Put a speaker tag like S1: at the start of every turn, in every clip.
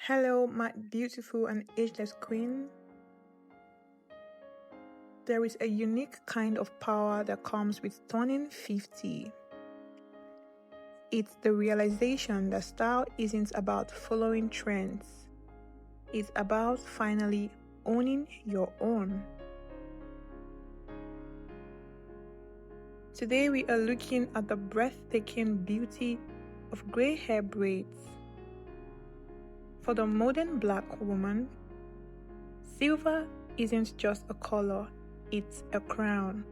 S1: Hello, my beautiful and ageless queen. There is a unique kind of power that comes with turning 50. It's the realization that style isn't about following trends. It's about finally owning your own. Today we are looking at the breathtaking beauty of gray hair braids. For the modern Black woman, silver isn't just a color, it's a crown.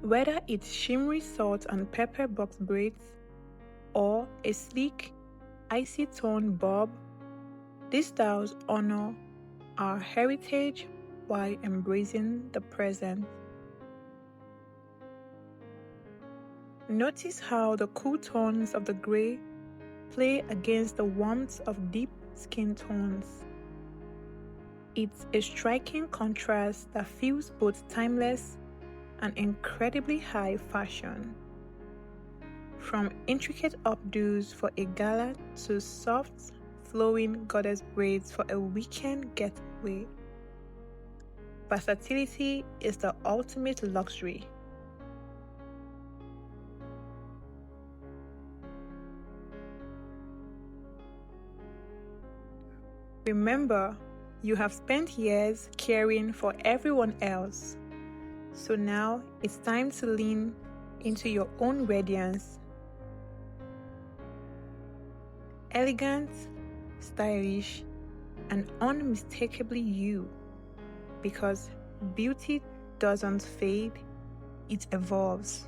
S1: Whether it's shimmery salt and pepper box braids or a sleek, icy tone bob, these styles honor our heritage while embracing the present. Notice how the cool tones of the gray play against the warmth of deep skin tones. It's a striking contrast that feels both timeless and incredibly high fashion. From intricate updos for a gala to soft, flowing goddess braids for a weekend getaway, versatility is the ultimate luxury. Remember, you have spent years caring for everyone else, so now it's time to lean into your own radiance. Elegant, stylish, and unmistakably you, because beauty doesn't fade, it evolves.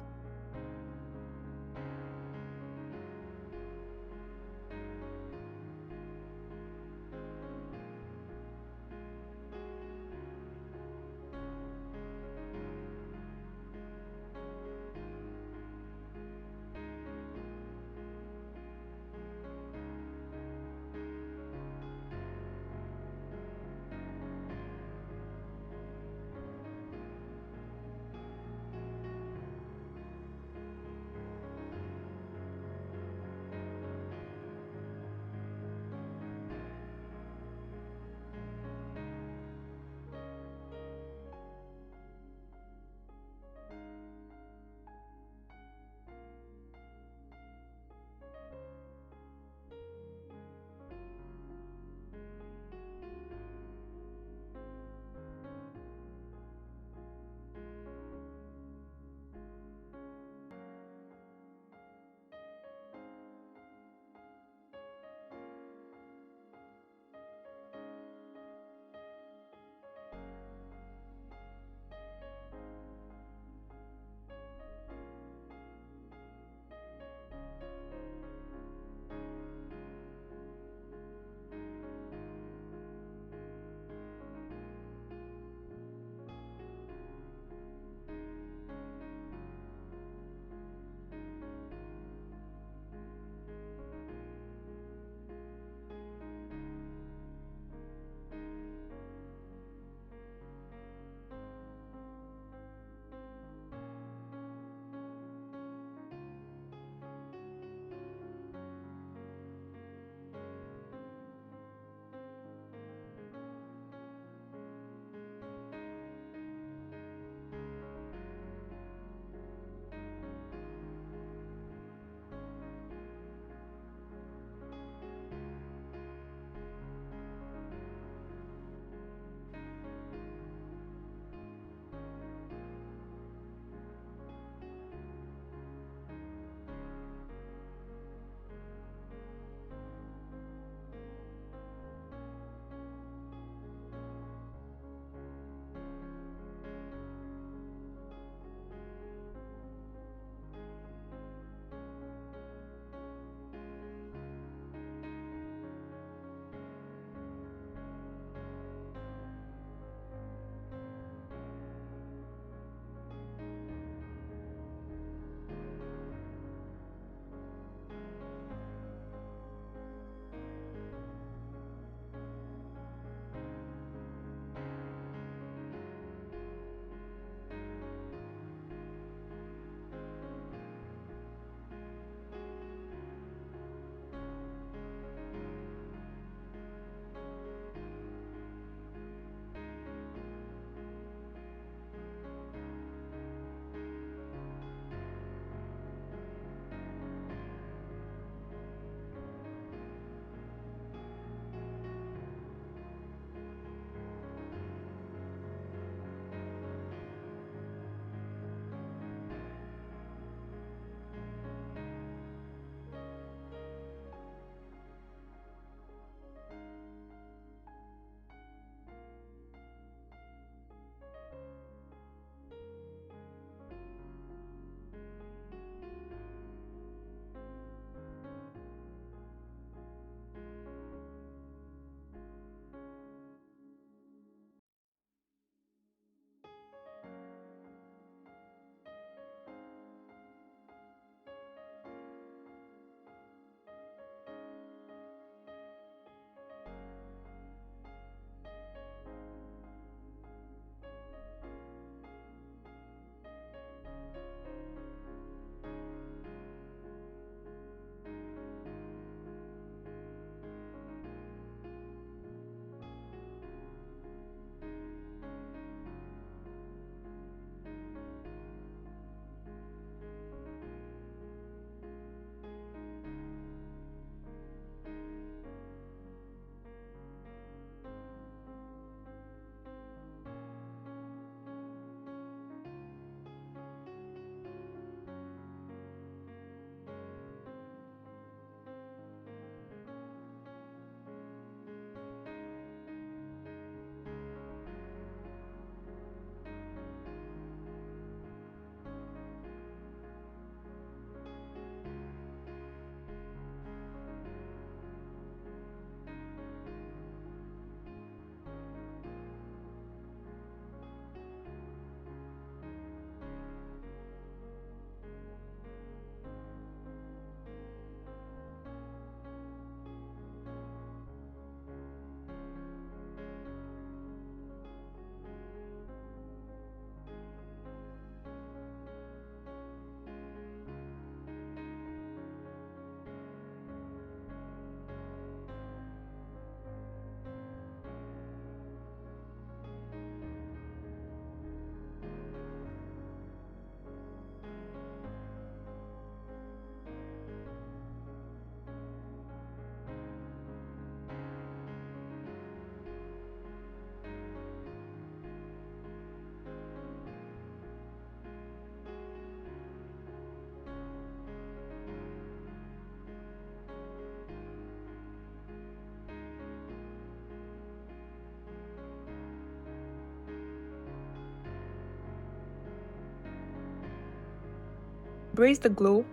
S1: Embrace the glow,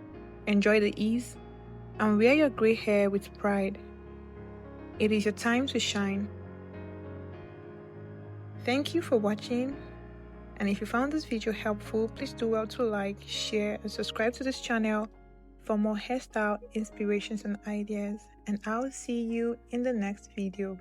S1: enjoy the ease, and wear your gray hair with pride. It is your time to shine. Thank you for watching, and if you found this video helpful, please do well to like, share, and subscribe to this channel for more hairstyle inspirations and ideas, and I'll see you in the next video.